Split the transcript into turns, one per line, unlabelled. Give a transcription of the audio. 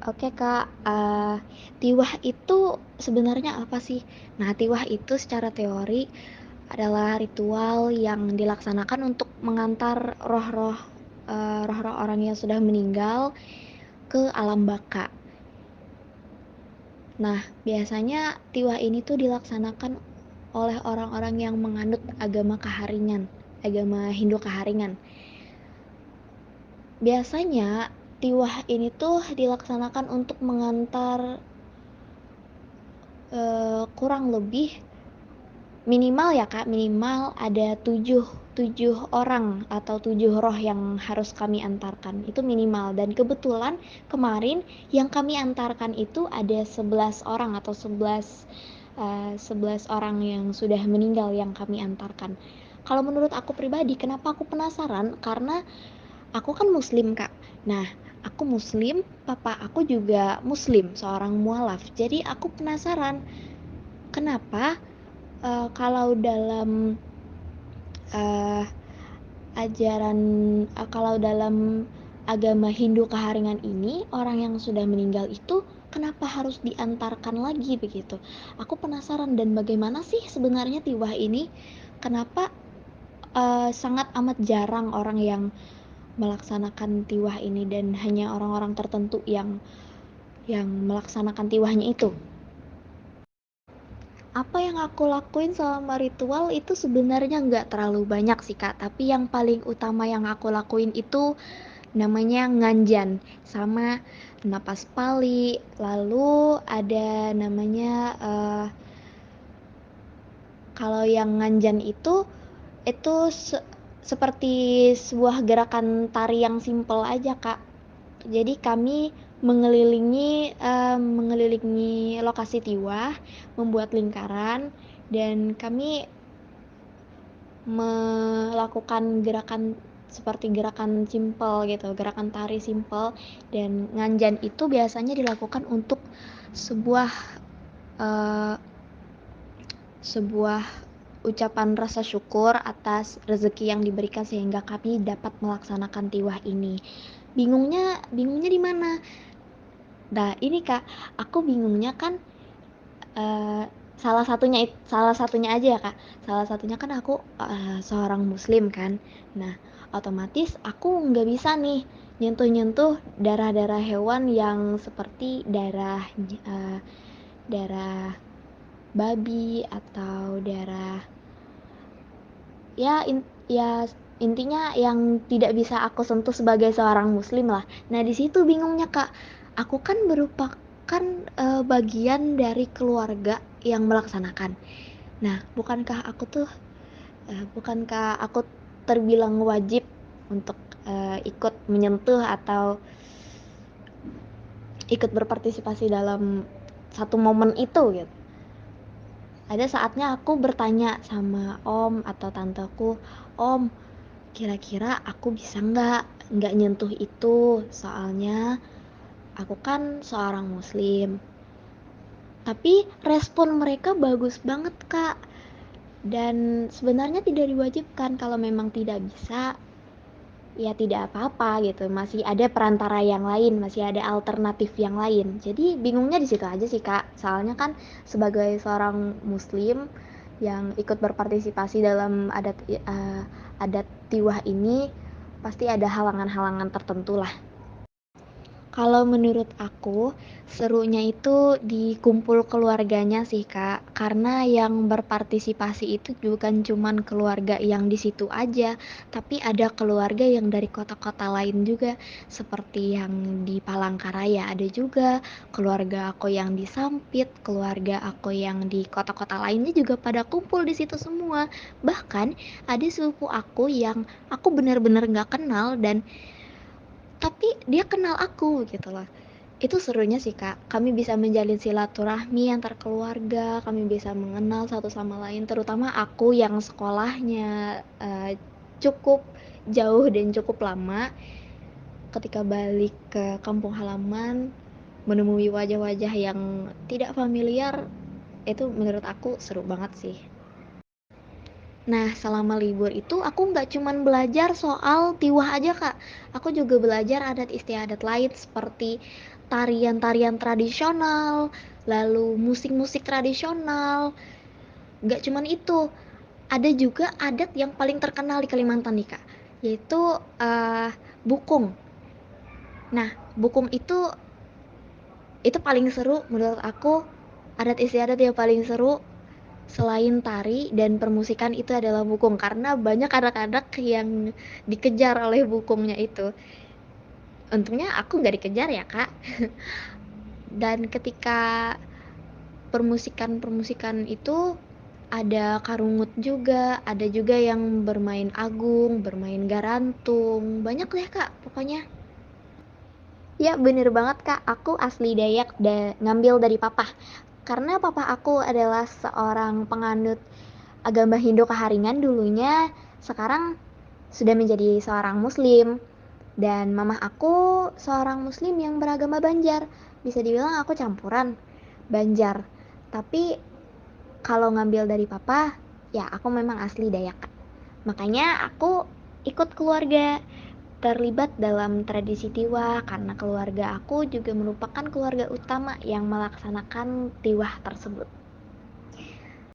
Oke Kak, tiwah itu sebenarnya apa sih? Nah, tiwah itu secara teori adalah ritual yang dilaksanakan untuk mengantar roh-roh orang yang sudah meninggal ke alam baka. Nah, biasanya tiwah ini tuh dilaksanakan oleh orang-orang yang menganut agama Kaharingan, agama Hindu Kaharingan. Biasanya tiwah ini tuh dilaksanakan untuk mengantar kurang lebih minimal ya Kak, minimal ada tujuh orang atau 7 roh yang harus kami antarkan. Itu minimal dan kebetulan kemarin yang kami antarkan itu ada 11 orang atau 11 orang yang sudah meninggal yang kami antarkan. Kalau menurut aku pribadi, kenapa aku penasaran? Karena aku kan muslim Kak. Nah, aku muslim, papa aku juga muslim, seorang mualaf. Jadi aku penasaran, kenapa kalau dalam uh, ajaran kalau dalam agama Hindu Kaharingan ini orang yang sudah meninggal itu kenapa harus diantarkan lagi begitu? Aku penasaran dan bagaimana sih sebenarnya tiwah ini? Kenapa sangat amat jarang orang yang melaksanakan tiwah ini dan hanya orang-orang tertentu yang melaksanakan tiwahnya itu? Apa yang aku lakuin selama ritual itu sebenarnya nggak terlalu banyak sih Kak, tapi yang paling utama yang aku lakuin itu namanya nganjan sama napas pali, lalu ada namanya kalau yang nganjan itu seperti sebuah gerakan tari yang simple aja Kak. Jadi kami mengelilingi lokasi tiwah, membuat lingkaran dan kami melakukan gerakan seperti gerakan simple gitu, gerakan tari simple dan nganjan itu biasanya dilakukan untuk sebuah uh, sebuah ucapan rasa syukur atas rezeki yang diberikan sehingga kami dapat melaksanakan tiwah ini. Bingungnya di mana? Nah, ini Kak, aku bingungnya kan uh, salah satunya aja ya Kak. Salah satunya kan aku seorang muslim kan. Nah, otomatis aku nggak bisa nih nyentuh-nyentuh darah-darah hewan yang seperti uh, darah babi atau darah ya ya intinya yang tidak bisa aku sentuh sebagai seorang muslim lah. Nah, di situ bingungnya Kak. Aku kan merupakan bagian dari keluarga yang melaksanakan. Nah, bukankah aku terbilang wajib untuk ikut menyentuh atau ikut berpartisipasi dalam satu momen itu gitu. Ada saatnya aku bertanya sama om atau tanteku, "Om, kira-kira aku bisa nggak nyentuh itu? Soalnya aku kan seorang muslim." Tapi respon mereka bagus banget, Kak. Dan sebenarnya tidak diwajibkan kalau memang tidak bisa, ya tidak apa-apa gitu. Masih ada perantara yang lain, masih ada alternatif yang lain. Jadi bingungnya di situ aja sih, Kak. Soalnya kan sebagai seorang muslim yang ikut berpartisipasi dalam adat tiwah ini pasti ada halangan-halangan tertentu lah. Kalau menurut aku, serunya itu di kumpul keluarganya sih, Kak. Karena yang berpartisipasi itu bukan cuman keluarga yang di situ aja, tapi ada keluarga yang dari kota-kota lain juga, seperti yang di Palangkaraya ada juga, keluarga aku yang di Sampit, keluarga aku yang di kota-kota lainnya juga pada kumpul di situ semua. Bahkan ada sepupu aku yang aku benar-benar nggak kenal dan tapi dia kenal aku gitu loh. Itu serunya sih Kak, kami bisa menjalin silaturahmi antar keluarga, kami bisa mengenal satu sama lain, terutama aku yang sekolahnya cukup jauh dan cukup lama. Ketika balik ke kampung halaman, menemui wajah-wajah yang tidak familiar, itu menurut aku seru banget sih. Nah, selama libur itu aku nggak cuman belajar soal tiwah aja, Kak. Aku juga belajar adat istiadat lain seperti tarian-tarian tradisional, lalu musik-musik tradisional. Nggak cuman itu, ada juga adat yang paling terkenal di Kalimantan nih, Kak, yaitu, eee, bukung. Nah, bukung itu paling seru menurut aku, adat istiadat yang paling seru selain tari dan permusikan itu adalah bukung, karena banyak anak-anak yang dikejar oleh bukungnya itu. Untungnya aku nggak dikejar ya, Kak. Dan ketika permusikan-permusikan itu ada karungut juga, ada juga yang bermain agung, bermain garantung, banyak deh, Kak, pokoknya. Ya, bener banget, Kak, aku asli Dayak ngambil dari papa. Karena papa aku adalah seorang penganut agama Hindu Kaharingan dulunya, sekarang sudah menjadi seorang muslim. Dan mama aku seorang muslim yang beragama Banjar. Bisa dibilang aku campuran Banjar. Tapi kalau ngambil dari papa, ya aku memang asli Dayak, Kak. Makanya aku ikut keluarga terlibat dalam tradisi Tiwah karena keluarga aku juga merupakan keluarga utama yang melaksanakan Tiwah tersebut.